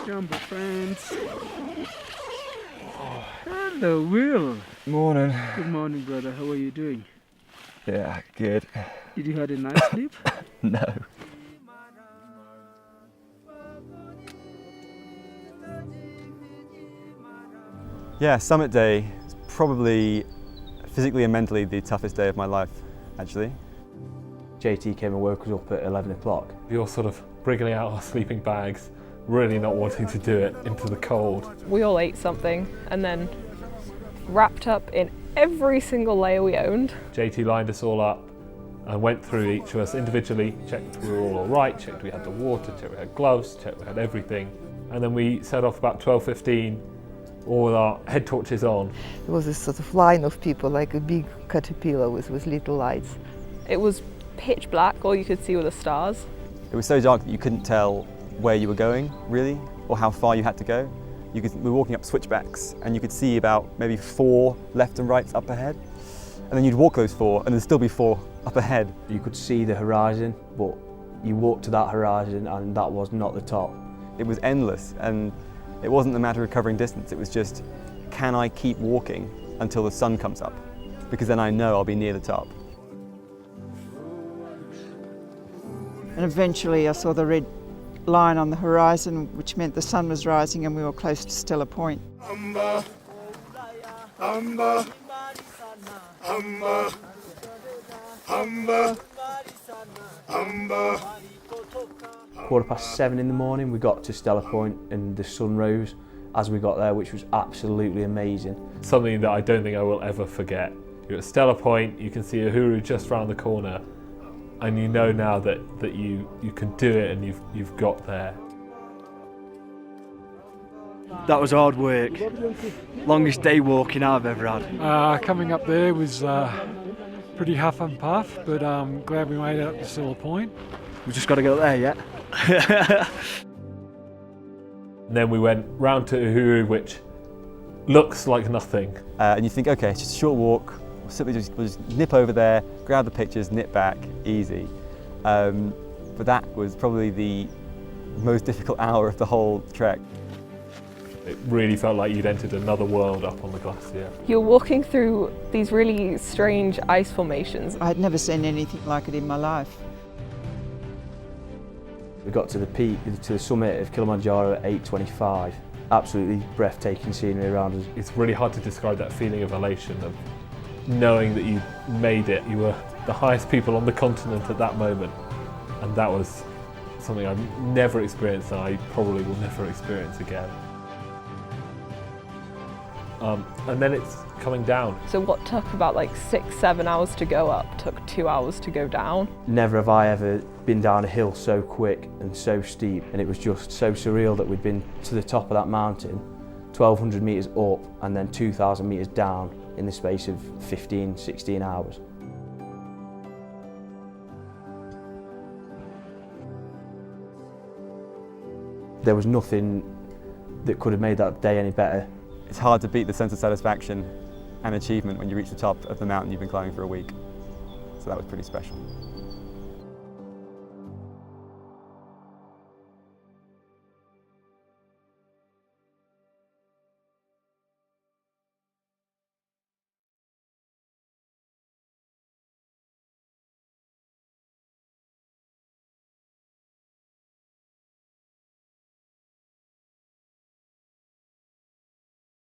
Jumbo friends. Hello, Will. Morning. Good morning, brother. How are you doing? Yeah, good. Did you have a nice sleep? No. Yeah, summit day is probably physically and mentally the toughest day of my life, actually. JT came and woke us up at 11 o'clock. We all sort of wriggling out our sleeping bags, really not wanting to do it into the cold. We all ate something and then wrapped up in every single layer we owned. JT lined us all up and went through each of us individually, checked we were all right, checked we had the water, checked we had gloves, checked we had everything. And then we set off about 12:15, all with our head torches on. There was this sort of line of people, like a big caterpillar with little lights. It was pitch black, all you could see were the stars. It was so dark that you couldn't tell where you were going, really, or how far you had to go. We were walking up switchbacks and you could see about maybe 4 left and rights up ahead. And then you'd walk those 4 and there'd still be 4 up ahead. You could see the horizon, but you walked to that horizon and that was not the top. It was endless, and it wasn't a matter of covering distance. It was just, can I keep walking until the sun comes up? Because then I know I'll be near the top. And eventually I saw the red line on the horizon, which meant the sun was rising and we were close to Stella Point. Amba, amba, amba, amba, amba. 7:15 in the morning we got to Stella Point and the sun rose as we got there, which was absolutely amazing. Something that I don't think I will ever forget. You're at Stella Point, you can see Uhuru just round the corner, and you know now that you can do it and you've got there. That was hard work. Longest day walking I've ever had. Coming up there was pretty huff and puff, but I'm glad we made it up to Stella Point. We've just got to get there yet. And then we went round to Uhuru, which looks like nothing. And you think, okay, it's just a short walk. We'll just nip over there, grab the pictures, nip back, easy. But that was probably the most difficult hour of the whole trek. It really felt like you'd entered another world up on the glacier. You're walking through these really strange ice formations. I had never seen anything like it in my life. We got to the peak, to the summit of Kilimanjaro at 8:25. Absolutely breathtaking scenery around us. It's really hard to describe that feeling of elation, of knowing that you made it. You were the highest people on the continent at that moment, and that was something I've never experienced and I probably will never experience again. And then it's coming down. So what took about like 6-7 hours to go up took 2 hours to go down. Never have I ever been down a hill so quick and so steep, and it was just so surreal that we'd been to the top of that mountain, 1,200 metres up and then 2,000 metres down in the space of 15-16 hours. There was nothing that could have made that day any better. It's hard to beat the sense of satisfaction and achievement when you reach the top of the mountain you've been climbing for a week. So that was pretty special.